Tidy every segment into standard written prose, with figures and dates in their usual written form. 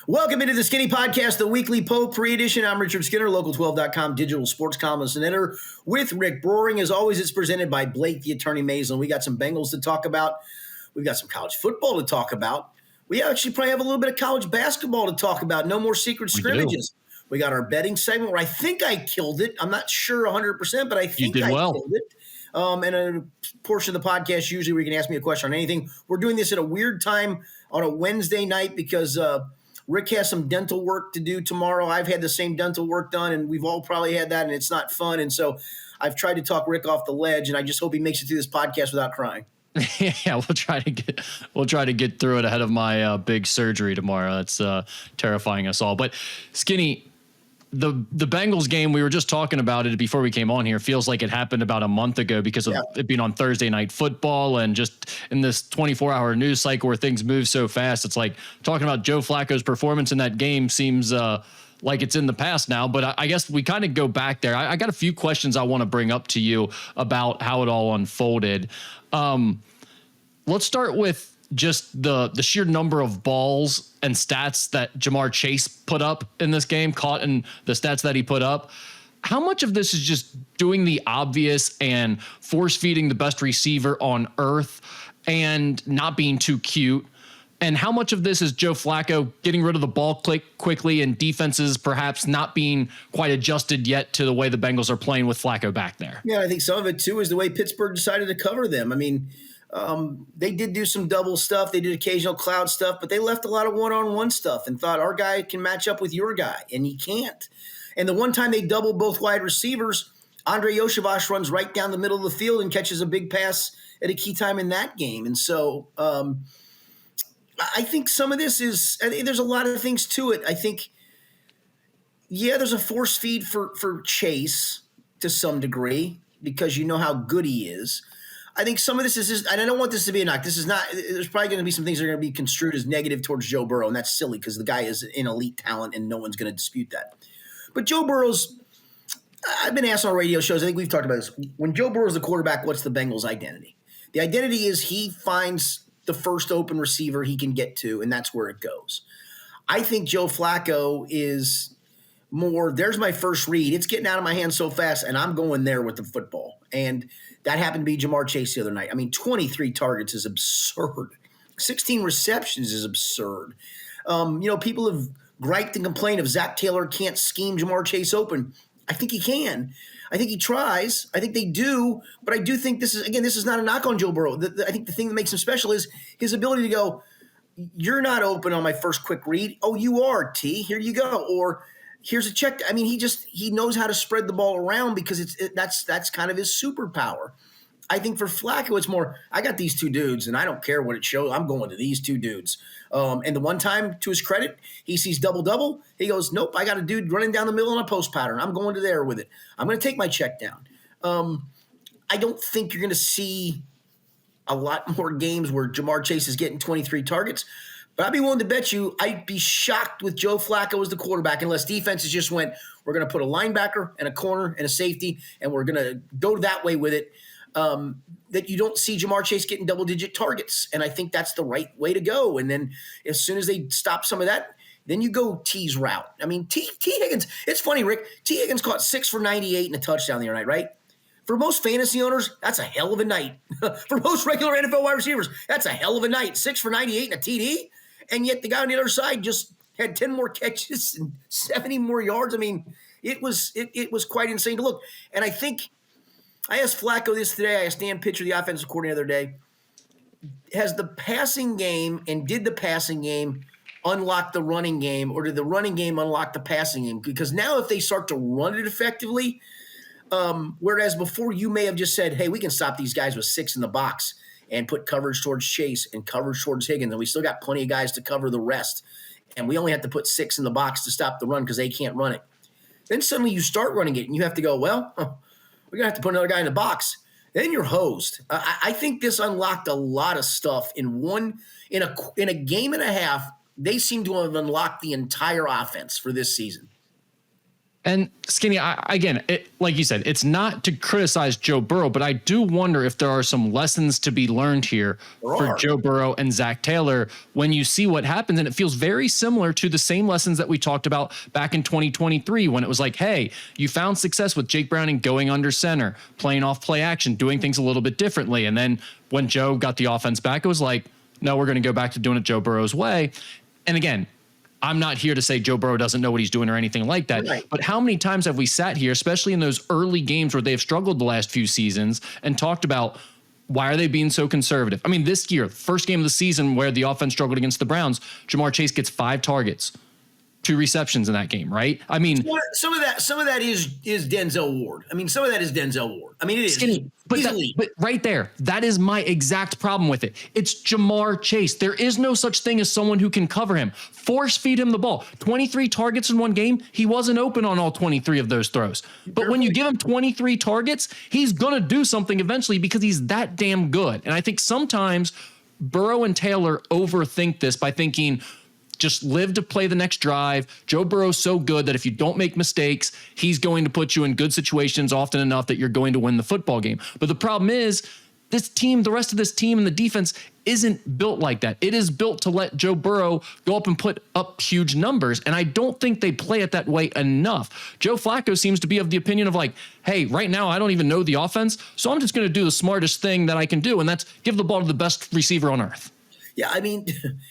Welcome into the Skinny Podcast, the weekly potpourri edition. I'm Richard Skinner, Local12.com digital sports columnist and editor with Rick Broering. As always, it's presented by Blake, the attorney Maisland. We got some Bengals to talk about. We've got some college football to talk about. We actually probably have a little bit of college basketball to talk about. No more secret scrimmages. We got our betting segment where I think I killed it. I'm not sure 100%, but I think I killed it. And a portion of the podcast, usually where you can ask me a question on anything. We're doing this at a weird time on a Wednesday night because Rick has some dental work to do tomorrow. I've had the same dental work done, and we've all probably had that, and it's not fun. And so I've tried to talk Rick off the ledge, and I just hope he makes it through this podcast without crying. Yeah, we'll try to get through it ahead of my big surgery tomorrow. That's terrifying us all. But Skinny, the Bengals game, we were just talking about it before we came on here, feels like it happened about a month ago because of it being on Thursday Night Football and just in this 24-hour news cycle where things move so fast. It's like talking about Joe Flacco's performance in that game seems like it's in the past now, but I guess we kind of go back there. I got a few questions I want to bring up to you about how it all unfolded. Let's start with just the sheer number of balls and stats that Jamar Chase put up in this game, caught in the stats that he put up. How much of this is just doing the obvious and force feeding the best receiver on earth and not being too cute? And how much of this is Joe Flacco getting rid of the ball quickly and defenses perhaps not being quite adjusted yet to the way the Bengals are playing with Flacco back there? Yeah, I think some of it, too, is the way Pittsburgh decided to cover them. I mean, they did do some double stuff. They did occasional cloud stuff, but they left a lot of one-on-one stuff and thought our guy can match up with your guy, and he can't. And the one time they doubled both wide receivers, Andre Yoshavash runs right down the middle of the field and catches a big pass at a key time in that game. And so I think some of this is – there's a lot of things to it. I think, there's a force feed for Chase to some degree because you know how good he is. I think some of this is just, and I don't want this to be a knock. This is not, there's probably going to be some things that are going to be construed as negative towards Joe Burrow, and that's silly because the guy is an elite talent and no one's going to dispute that. But Joe Burrow's, I've been asked on radio shows, I think we've talked about this. When Joe Burrow's the quarterback, what's the Bengals' identity? The identity is he finds the first open receiver he can get to, and that's where it goes. I think Joe Flacco is more, there's my first read. It's getting out of my hands so fast, and I'm going there with the football. And that happened to be Jamar Chase the other night. I mean, 23 targets is absurd. 16 receptions is absurd. People have griped and complained if Zach Taylor can't scheme Jamar Chase open. I think he can. I think he tries. I think they do. But I do think this is not a knock on Joe Burrow. I think the thing that makes him special is his ability to go, you're not open on my first quick read. Oh, you are, T. Here you go. Or here's a check. I mean, he knows how to spread the ball around because that's kind of his superpower. I think for Flacco, it's more, I got these two dudes, and I don't care what it shows. I'm going to these two dudes. And the one time, to his credit, he sees double-double. He goes, nope, I got a dude running down the middle on a post pattern. I'm going to there with it. I'm going to take my check down. I don't think you're going to see a lot more games where Jamar Chase is getting 23 targets. But I'd be willing to bet you I'd be shocked with Joe Flacco as the quarterback unless defenses just went, we're going to put a linebacker and a corner and a safety, and we're going to go that way with it. That you don't see Jamar Chase getting double-digit targets. And I think that's the right way to go. And then as soon as they stop some of that, then you go T's route. I mean, T. Higgins, it's funny, Rick. T. Higgins caught 6 for 98 and a touchdown the other night, right? For most fantasy owners, that's a hell of a night. For most regular NFL wide receivers, that's a hell of a night. 6 for 98 and a TD. And yet the guy on the other side just had 10 more catches and 70 more yards. I mean, it was quite insane to look. And I think I asked Flacco this today. I asked Dan Pitcher, the offensive coordinator, the other day. Has the passing game and did the passing game unlock the running game, or did the running game unlock the passing game? Because now if they start to run it effectively, whereas before you may have just said, hey, we can stop these guys with 6 in the box and put coverage towards Chase and coverage towards Higgins, and we still got plenty of guys to cover the rest. And we only have to put 6 in the box to stop the run because they can't run it. Then suddenly you start running it, and you have to go, well, we're going to have to put another guy in the box. Then you're hosed. I think this unlocked a lot of stuff in a game and a half. They seem to have unlocked the entire offense for this season. And Skinny, again, like you said, it's not to criticize Joe Burrow, but I do wonder if there are some lessons to be learned here for Joe Burrow and Zach Taylor when you see what happens. And it feels very similar to the same lessons that we talked about back in 2023 when it was like, hey, you found success with Jake Browning going under center, playing off play action, doing things a little bit differently. And then when Joe got the offense back, it was like, no, we're going to go back to doing it Joe Burrow's way. And again, I'm not here to say Joe Burrow doesn't know what he's doing or anything like that. Right. But how many times have we sat here, especially in those early games where they've struggled the last few seasons, and talked about why are they being so conservative? I mean, this year, first game of the season where the offense struggled against the Browns, Jamar Chase gets 5 targets, 2 receptions in that game, right? I mean, some of that is Denzel Ward. I mean, some of that is Denzel Ward. I mean, it is. Skinny, but right there, that is my exact problem with it. It's Jamar Chase. There is no such thing as someone who can cover him. Force feed him the ball. 23 targets in one game. He wasn't open on all 23 of those throws. But when you give him 23 targets, he's going to do something eventually because he's that damn good. And I think sometimes Burrow and Taylor overthink this by thinking, just live to play the next drive. Joe Burrow's so good that if you don't make mistakes, he's going to put you in good situations often enough that you're going to win the football game. But the problem is this team, the rest of this team and the defense isn't built like that. It is built to let Joe Burrow go up and put up huge numbers. And I don't think they play it that way enough. Joe Flacco seems to be of the opinion of like, hey, right now I don't even know the offense, so I'm just going to do the smartest thing that I can do. And that's give the ball to the best receiver on earth. Yeah, I mean,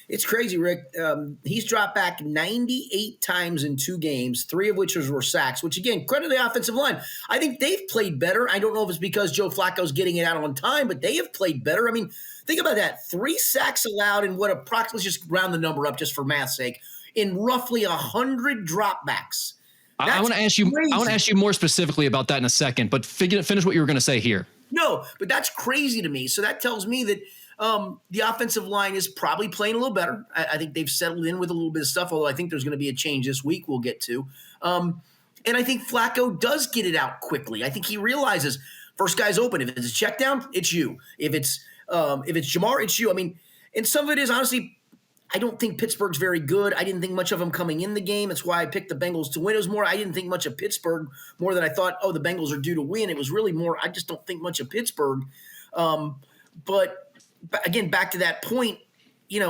it's crazy, Rick. He's dropped back 98 times in 2 games, 3 of which were sacks, which, again, credit the offensive line. I think they've played better. I don't know if it's because Joe Flacco's getting it out on time, but they have played better. I mean, think about that. 3 sacks allowed in what approximately, just round the number up just for math's sake, in roughly 100 dropbacks. I want to ask you. Crazy. I want to ask you more specifically about that in a second, but finish what you were going to say here. No, but that's crazy to me. So that tells me that the offensive line is probably playing a little better. I think they've settled in with a little bit of stuff, although I think there's going to be a change this week we'll get to. And I think Flacco does get it out quickly. I think he realizes first guy's open. If it's a check down, it's you. If it's Jamar, it's you. I mean, and some of it is honestly, I don't think Pittsburgh's very good. I didn't think much of them coming in the game. That's why I picked the Bengals to win. It was more, I didn't think much of Pittsburgh more than I thought, the Bengals are due to win. It was really more, I just don't think much of Pittsburgh. But again, back to that point, you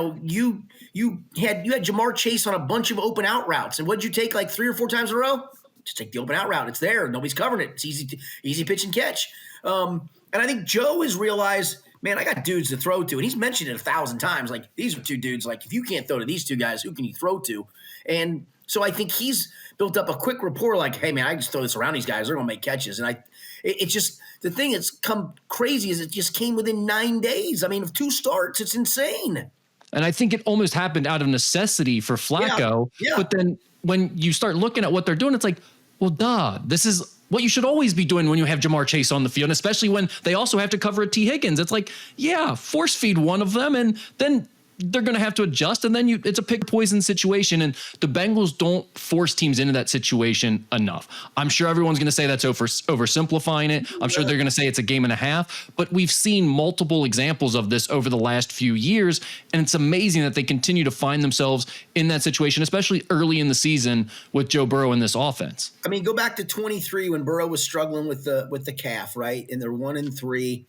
had Jamar Chase on a bunch of open out routes, and what'd you take like 3 or 4 times in a row? Just take the open out route. It's there. Nobody's covering it. It's easy pitch and catch. And I think Joe has realized, man, I got dudes to throw to, and he's mentioned it 1,000 times. Like, these are 2 dudes. Like, if you can't throw to these 2 guys, who can you throw to? And so I think he's built up a quick rapport. Like, hey man, I just throw this around these guys. They're gonna make catches. And it's just the thing that's come crazy is it just came within 9 days. I mean, of 2 starts, it's insane. And I think it almost happened out of necessity for Flacco. Yeah. But then when you start looking at what they're doing, it's like, well, duh, this is what you should always be doing when you have Jamar Chase on the field, especially when they also have to cover a T. Higgins. It's like, yeah, force feed one of them, and then they're going to have to adjust, and then it's a pick poison situation, and the Bengals don't force teams into that situation enough. I'm sure everyone's going to say that's oversimplifying it. I'm sure they're going to say it's a game and a half, but we've seen multiple examples of this over the last few years, and it's amazing that they continue to find themselves in that situation, especially early in the season with Joe Burrow in this offense. I mean, go back to 23 when Burrow was struggling with the calf, right? And they're 1-3.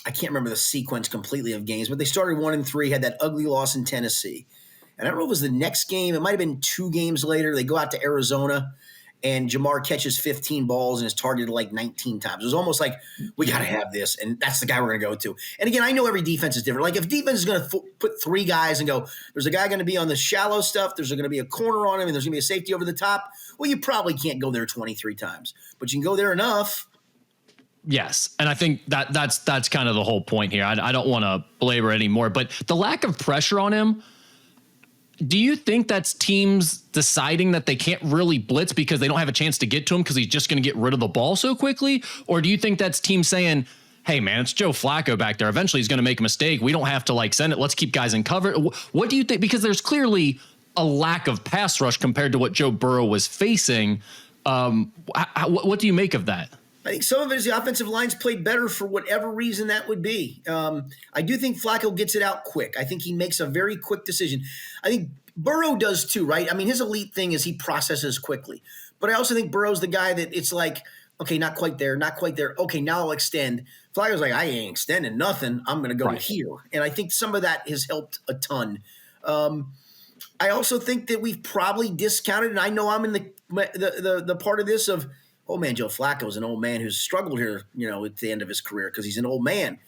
I can't remember the sequence completely of games, but they started 1-3, had that ugly loss in Tennessee. And I don't know if it was the next game. It might have been 2 games later. They go out to Arizona, and Jamar catches 15 balls and is targeted like 19 times. It was almost like, we got to have this, and that's the guy we're going to go to. And again, I know every defense is different. Like, if defense is going to put 3 guys and go, there's a guy going to be on the shallow stuff, there's going to be a corner on him, and there's going to be a safety over the top, well, you probably can't go there 23 times. But you can go there enough. Yes. And I think that's kind of the whole point here. I don't want to belabor it anymore, but the lack of pressure on him, do you think that's teams deciding that they can't really blitz because they don't have a chance to get to him because he's just going to get rid of the ball so quickly? Or do you think that's teams saying, hey man, it's Joe Flacco back there. Eventually he's going to make a mistake. We don't have to send it. Let's keep guys in cover. What do you think? Because there's clearly a lack of pass rush compared to what Joe Burrow was facing. What do you make of that? I think some of it is the offensive line's played better for whatever reason that would be. I do think Flacco gets it out quick. I think he makes a very quick decision. I think Burrow does too, right? I mean, his elite thing is he processes quickly. But I also think Burrow's the guy that it's like, okay, not quite there, not quite there. Okay, now I'll extend. Flacco's like, I ain't extending nothing. I'm going to go Right. here. And I think some of that has helped a ton. I also think that we've probably discounted, and I know I'm in the part of this of, oh man, Joe Flacco's an old man who's struggled here, at the end of his career because he's an old man.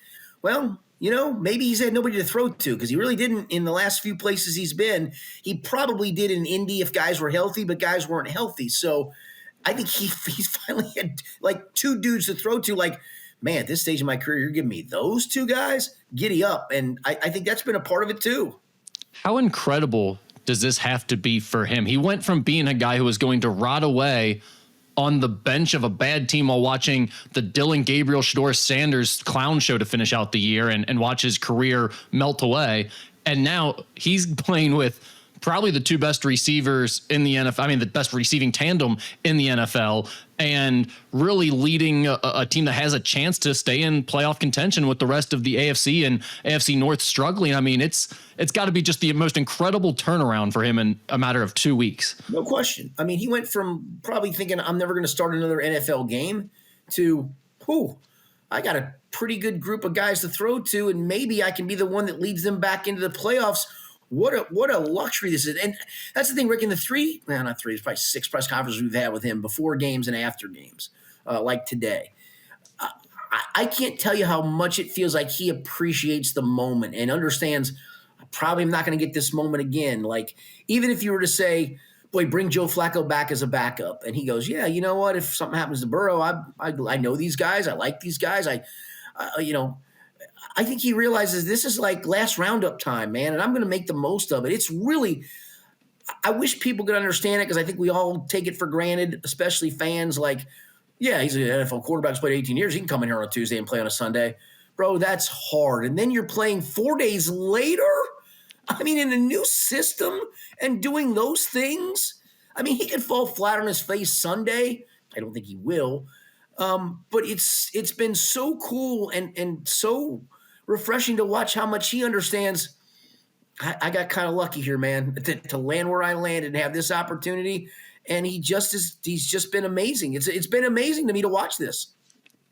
Well, maybe he's had nobody to throw to because he really didn't in the last few places he's been. He probably did in Indy if guys were healthy, but guys weren't healthy. So I think he's finally had like two dudes to throw to. Like, man, at this stage of my career, you're giving me those two guys? Giddy up. And I think that's been a part of it too. How incredible does this have to be for him? He went from being a guy who was going to rot away on the bench of a bad team while watching the Dylan Gabriel Shador Sanders clown show to finish out the year and watch his career melt away. And now he's playing with probably the two best receivers in the NFL. I mean, the best receiving tandem in the NFL, and really leading a team that has a chance to stay in playoff contention with the rest of the AFC and AFC North struggling. I mean, it's got to be just the most incredible turnaround for him in a matter of 2 weeks. No question. I mean, he went from probably thinking I'm never going to start another NFL game to, I got a pretty good group of guys to throw to, and maybe I can be the one that leads them back into the playoffs. What a luxury this is. And that's the thing, Rick, in the it's probably 6 press conferences we've had with him before games and after games, like today. I can't tell you how much it feels like he appreciates the moment and understands I probably am not going to get this moment again. Like, even if you were to say, boy, bring Joe Flacco back as a backup. And he goes, yeah, you know what? If something happens to Burrow, I know these guys. I like these guys. I think he realizes this is like last roundup time, man, and I'm going to make the most of it. It's really – I wish people could understand it because I think we all take it for granted, especially fans. Like, yeah, he's an NFL quarterback who's played 18 years. He can come in here on a Tuesday and play on a Sunday. Bro, that's hard. And then you're playing 4 days later? I mean, in a new system and doing those things? I mean, he could fall flat on his face Sunday. I don't think he will. But it's been so cool and so – refreshing to watch how much he understands. I got kind of lucky here, man, to land where I landed and have this opportunity. And he's just been amazing. It's been amazing to me to watch this.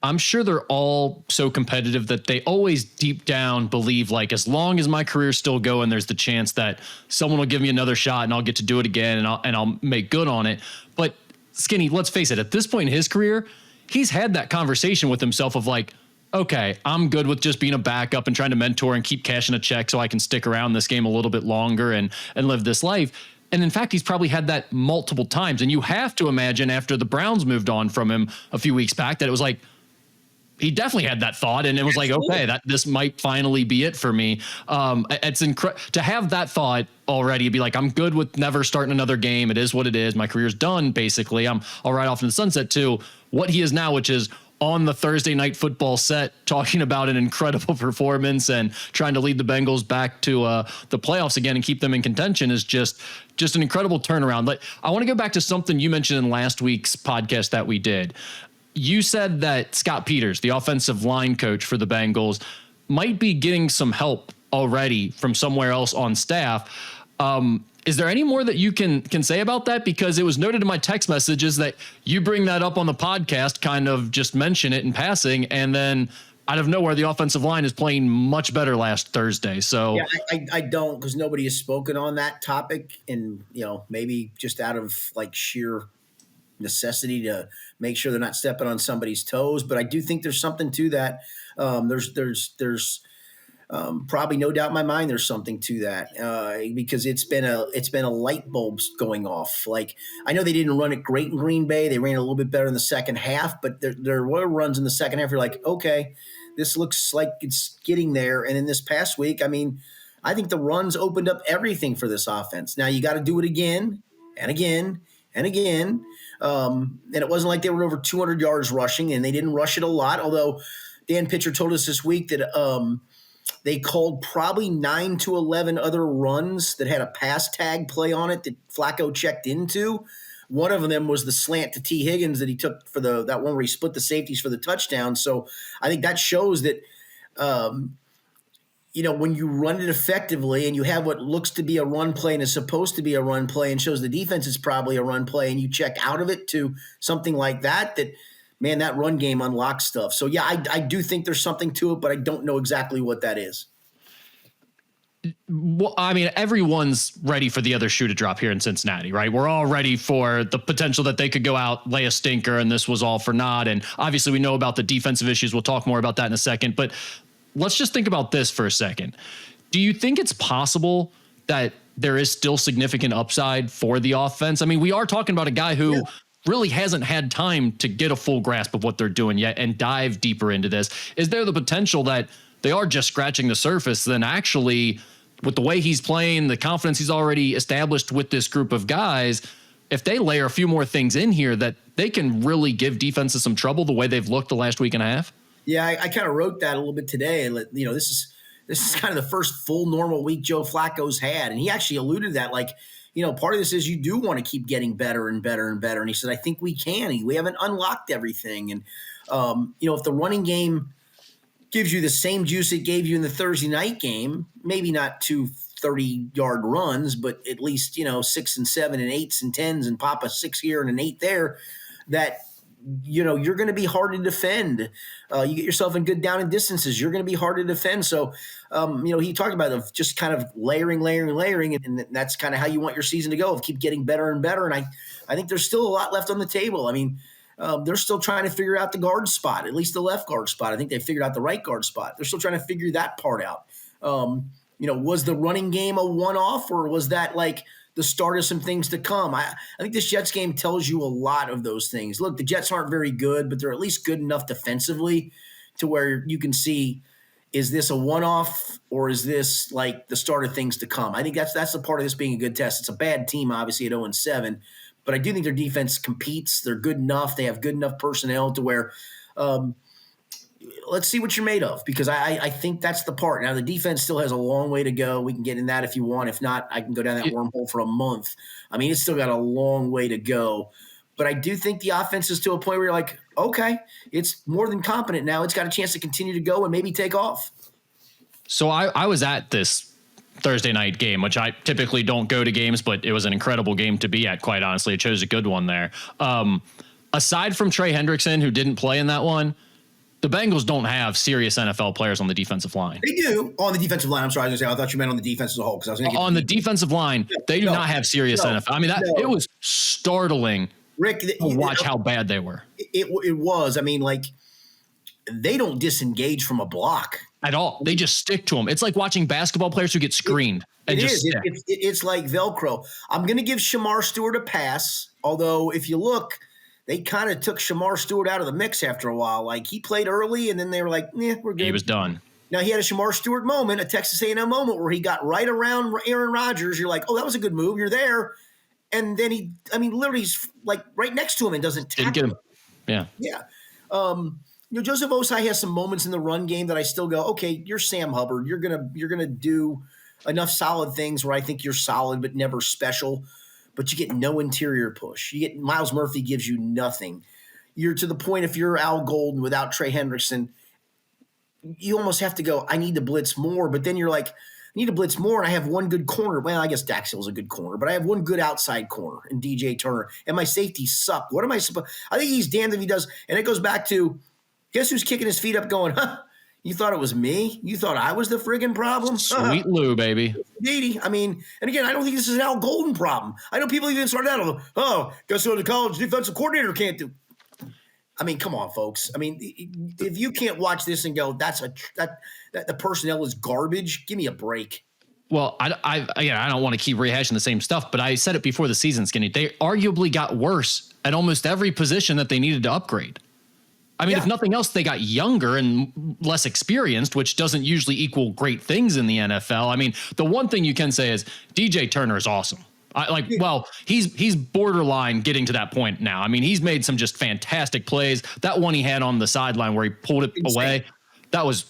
I'm sure they're all so competitive that they always deep down believe, like, as long as my career's still going, there's the chance that someone will give me another shot and I'll get to do it again and I'll make good on it. But Skinny, let's face it, at this point in his career, he's had that conversation with himself of like, okay, I'm good with just being a backup and trying to mentor and keep cashing a check so I can stick around this game a little bit longer and live this life. And in fact, he's probably had that multiple times. And you have to imagine after the Browns moved on from him a few weeks back that it was like, he definitely had that thought and it was like, okay, this might finally be it for me. It's incredible to have that thought already, be like, I'm good with never starting another game. It is what it is. My career's done. Basically, I'll ride off in the sunset to what he is now, which is on the Thursday Night Football set, talking about an incredible performance and trying to lead the Bengals back to the playoffs again and keep them in contention is just an incredible turnaround. But I want to go back to something you mentioned in last week's podcast that we did. You said that Scott Peters, the offensive line coach for the Bengals, might be getting some help already from somewhere else on staff. Is there any more that you can say about that? Because it was noted in my text messages that you bring that up on the podcast, kind of just mention it in passing, and then out of nowhere, the offensive line is playing much better last Thursday. So yeah, I don't, because nobody has spoken on that topic, and maybe just out of like sheer necessity to make sure they're not stepping on somebody's toes. But I do think there's something to that. There's probably no doubt in my mind there's something to that because it's been a light bulb going off. Like, I know they didn't run it great in Green Bay. They ran a little bit better in the second half, but there were runs in the second half. You're like, okay, this looks like it's getting there. And in this past week, I mean, I think the runs opened up everything for this offense. Now you got to do it again and again and again. And it wasn't like they were over 200 yards rushing, and they didn't rush it a lot. Although Dan Pitcher told us this week that they called probably 9 to 11 other runs that had a pass tag play on it that Flacco checked into. One of them was the slant to T. Higgins that he took for that one where he split the safeties for the touchdown. So I think that shows that when you run it effectively and you have what looks to be a run play and is supposed to be a run play and shows the defense is probably a run play, and you check out of it to something like that, man, that run game unlocks stuff. So, yeah, I do think there's something to it, but I don't know exactly what that is. Well, I mean, everyone's ready for the other shoe to drop here in Cincinnati, right? We're all ready for the potential that they could go out, lay a stinker, and this was all for naught. And obviously we know about the defensive issues. We'll talk more about that in a second. But let's just think about this for a second. Do you think it's possible that there is still significant upside for the offense? I mean, we are talking about a guy who really hasn't had time to get a full grasp of what they're doing yet and dive deeper into this. Is there the potential that they are just scratching the surface, then actually with the way he's playing, the confidence he's already established with this group of guys, if they layer a few more things in here, that they can really give defenses some trouble the way they've looked the last week and a half? Yeah, I kind of wrote that a little bit today. This is kind of the first full normal week Joe Flacco's had. And he actually alluded to that, part of this is you do want to keep getting better and better and better. And he said, I think we can. We haven't unlocked everything. And, if the running game gives you the same juice it gave you in the Thursday night game, maybe not 2 30-yard runs, but at least, 6 and 7 and 8s and 10s and pop a 6 here and an 8 there, that, you're going to be hard to defend. You get yourself in good down and distances, you're going to be hard to defend. So, he talked about just kind of layering, and that's kind of how you want your season to go, keep getting better and better. And I think there's still a lot left on the table. I mean, they're still trying to figure out the guard spot, at least the left guard spot. I think they figured out the right guard spot. They're still trying to figure that part out. Was the running game a one-off, or was that the start of some things to come? I think this Jets game tells you a lot of those things. Look, the Jets aren't very good, but they're at least good enough defensively to where you can see, is this a one-off or is this the start of things to come? I think that's the part of this being a good test. It's a bad team, obviously, at 0-7. But I do think their defense competes. They're good enough. They have good enough personnel to where let's see what you're made of, because I think that's the part. Now, the defense still has a long way to go. We can get in that if you want. If not, I can go down that wormhole for a month. I mean, it's still got a long way to go. But I do think the offense is to a point where you're like, okay, it's more than competent now. It's got a chance to continue to go and maybe take off. So I was at this Thursday night game, which I typically don't go to games, but it was an incredible game to be at, quite honestly. I chose a good one there. Aside from Trey Hendrickson, who didn't play in that one, the Bengals don't have serious NFL players on the defensive line. They do on the defensive line. I'm sorry, I thought you meant on the defense as a whole. Because I was going to on the defensive line, they do not have serious NFL. I mean, it was startling, Rick, to watch how bad they were. It was. I mean, they don't disengage from a block at all. They just stick to them. It's like watching basketball players who get screened. It's like Velcro. I'm going to give Shamar Stewart a pass, although if you look, they kind of took Shamar Stewart out of the mix after a while. He played early, and then they were like, we're good. He was done. Now, he had a Shamar Stewart moment, a Texas A&M moment, where he got right around Aaron Rodgers. You're like, oh, that was a good move. You're there. And then literally he's right next to him and doesn't tackle him. Yeah. Yeah. Joseph Osai has some moments in the run game that I still go, okay, you're Sam Hubbard. You're gonna do enough solid things where I think you're solid but never special. But you get no interior push. You get Miles Murphy gives you nothing. You're to the point, if you're Al Golden without Trey Hendrickson, you almost have to go, I need to blitz more. But then you're like, I need to blitz more, and I have one good corner. Well, I guess Dax Hill's a good corner, but I have one good outside corner in DJ Turner, and my safeties suck. What am I supposed? I think he's damned if he does. And it goes back to, guess who's kicking his feet up going, you thought it was me? You thought I was the friggin' problem? Sweet Lou, baby. Indeedy. I mean, and again, I don't think this is an Al Golden problem. I know people even started out, guess what the college defensive coordinator can't do? I mean, come on, folks. I mean, if you can't watch this and go, that the personnel is garbage, give me a break. Well, I don't want to keep rehashing the same stuff, but I said it before the season, Skinny. They arguably got worse at almost every position that they needed to upgrade. I mean, if nothing else, they got younger and less experienced, which doesn't usually equal great things in the NFL. I mean, the one thing you can say is DJ Turner is awesome. He's borderline getting to that point now. I mean, he's made some just fantastic plays. That one he had on the sideline where he pulled it away, that was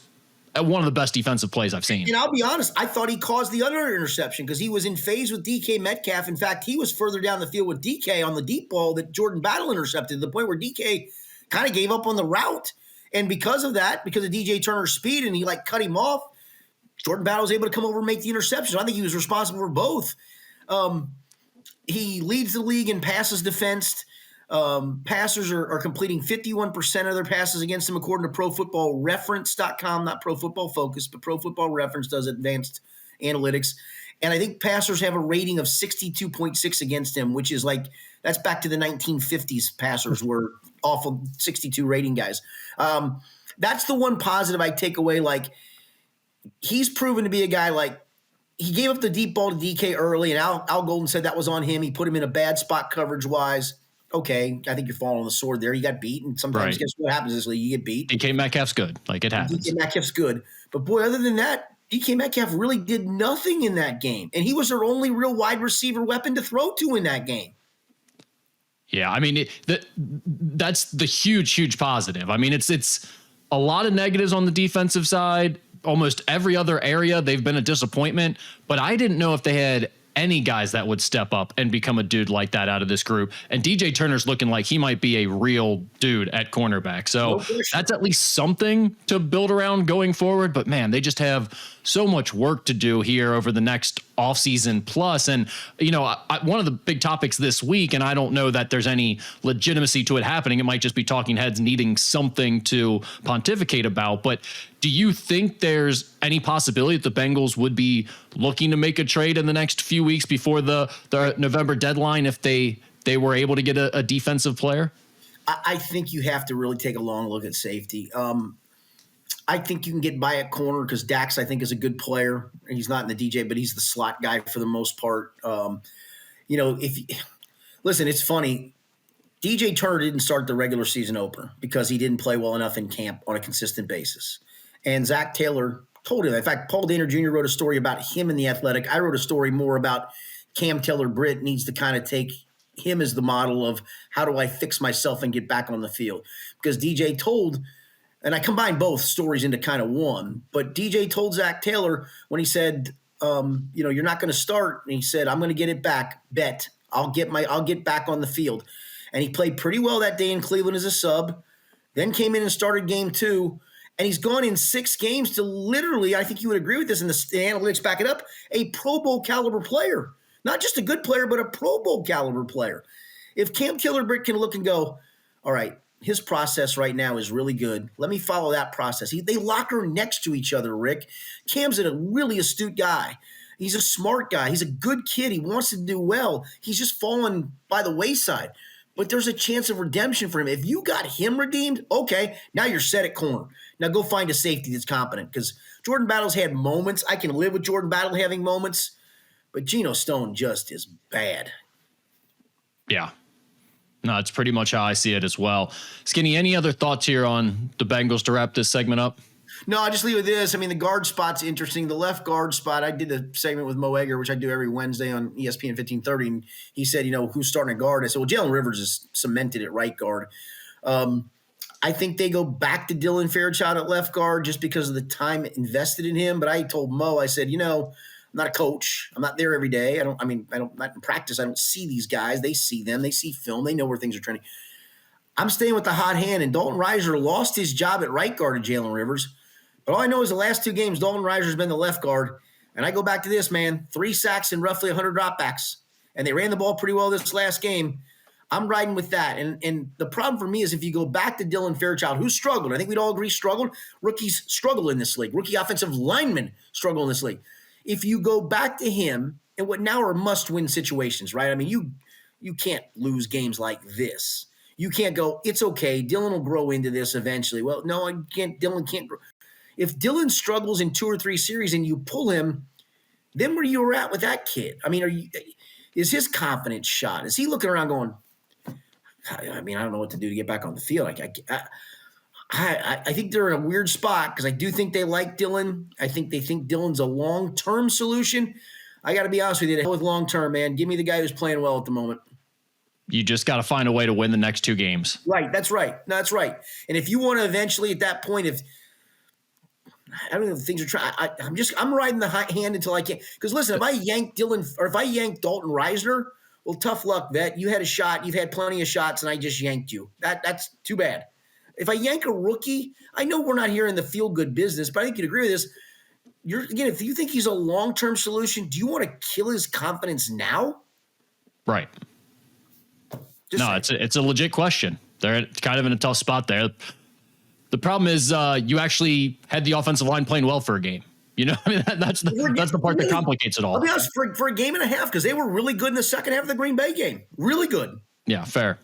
one of the best defensive plays I've seen. And I'll be honest, I thought he caused the other interception because he was in phase with DK Metcalf. In fact, he was further down the field with DK on the deep ball that Jordan Battle intercepted, to the point where DK kind of gave up on the route. And because of that, because of DJ Turner's speed, and he cut him off, Jordan Battle was able to come over and make the interception. I think he was responsible for both. He leads the league in passes defensed. Passers are completing 51% of their passes against him, according to ProFootballReference.com, not Pro Football Focus, but Pro Football Reference does advanced analytics. And I think passers have a rating of 62.6 against him, which is like, that's back to the 1950s. Passers were awful 62 rating guys. That's the one positive I take away. Like, he's proven to be a guy, like, he gave up the deep ball to DK early, and Al Golden said that was on him. He put him in a bad spot coverage-wise. Okay, I think you're falling on the sword there. You got beat, and sometimes guess what happens in this league? You get beat. DK Metcalf's good. Like, it happens. DK Metcalf's good. But, boy, other than that, DK Metcalf really did nothing in that game. And he was their only real wide receiver weapon to throw to in that game. Yeah, I mean, that's the huge positive. I mean, it's a lot of negatives on the defensive side. Almost every other area, they've been a disappointment. But I didn't know if they had any guys that would step up and become a dude like that out of this group. And DJ Turner's looking like he might be a real dude at cornerback. So that's at least something to build around going forward. But man, they just have so much work to do here over the next offseason plus. And, you know, one of the big topics this week, and I don't know that there's any legitimacy to it happening. It might just be talking heads needing something to pontificate about. But do you think there's any possibility that the Bengals would be looking to make a trade in the next few weeks before the November deadline if they were able to get a defensive player? I think you have to really take a long look at safety. I think you can get by at corner because Dax, I think, is a good player. He's not in the DJ, but he's the slot guy for the most part. You know, listen, it's funny. DJ Turner didn't start the regular season opener because he didn't play well enough in camp on a consistent basis. And Zach Taylor told him. In fact, Paul Dehner Jr. wrote a story about him in The Athletic. I wrote a story more about Cam Taylor-Britt needs to kind of take him as the model of how do I fix myself and get back on the field. Because DJ told – and I combined both stories into kind of one. But DJ told Zach Taylor when he said, you know, you're not going to start. And he said, I'm going to get it back. Bet I'll get back on the field. And he played pretty well that day in Cleveland as a sub. Then came in and started game 2. And he's gone in 6 games to literally, I think you would agree with this, and the analytics back it up, a Pro Bowl caliber player. Not just a good player, but a Pro Bowl caliber player. If Cam Taylor-Britt can look and go, all right, his process right now is really good. Let me follow that process. They locker next to each other, Rick. Cam's a really astute guy. He's a smart guy. He's a good kid. He wants to do well. He's just fallen by the wayside. But there's a chance of redemption for him. If you got him redeemed, okay, now you're set at corner. Now go find a safety that's competent because Jordan Battle's had moments. I can live with Jordan Battle having moments, but Geno Stone just is bad. Yeah. No, it's pretty much how I see it as well. Skinny, any other thoughts here on the Bengals to wrap this segment up? No, I'll just leave with this. I mean, the guard spot's interesting. The left guard spot, I did a segment with Mo Egger, which I do every Wednesday on ESPN 1530, and he said, you know, who's starting at guard? I said, well, Jalen Rivers is cemented at right guard. I think they go back to Dylan Fairchild at left guard just because of the time invested in him. But I told Mo, I said, you know, I'm not a coach. I'm not there every day. Not in practice. I don't see these guys. They see them. They see film. They know where things are trending. I'm staying with the hot hand, and Dalton Risner lost his job at right guard to Jalen Rivers. But all I know is the last 2 games, Dalton Risner's been the left guard. And I go back to this, man, 3 sacks and roughly 100 dropbacks. And they ran the ball pretty well this last game. I'm riding with that. And the problem for me is if you go back to Dylan Fairchild, who struggled, I think we'd all agree struggled. Rookies struggle in this league. Rookie offensive linemen struggle in this league. If you go back to him and what now are must-win situations, right? I mean, you can't lose games like this. You can't go, it's okay, Dylan will grow into this eventually. Well, no, I can't. Dylan can't grow. If Dylan struggles in 2 or 3 series and you pull him, then where you were at with that kid? I mean, is his confidence shot? Is he looking around going, I mean, I don't know what to do to get back on the field. I think they're in a weird spot because I do think they like Dylan. I think they think Dylan's a long-term solution. I got to be honest with you, with long-term, man, give me the guy who's playing well at the moment. You just got to find a way to win the next 2 games. Right, that's right. No, that's right. And if you want to eventually at that point, I don't know if things are trying. I'm riding the hot hand until I can't. Because listen, if I yank Dylan or if I yank Dalton Risner, well, tough luck, vet. You had a shot. You've had plenty of shots, and I just yanked you. That's too bad. If I yank a rookie, I know we're not here in the feel-good business, but I think you'd agree with this. if you think he's a long-term solution, do you want to kill his confidence now? Right. Just No, it's a legit question. They're kind of in a tough spot there. The problem is you actually had the offensive line playing well for a game. You know, I mean, that's the part that complicates it all. I'll be honest, for a game and a half, because they were really good in the second half of the Green Bay game. Really good. Yeah, fair.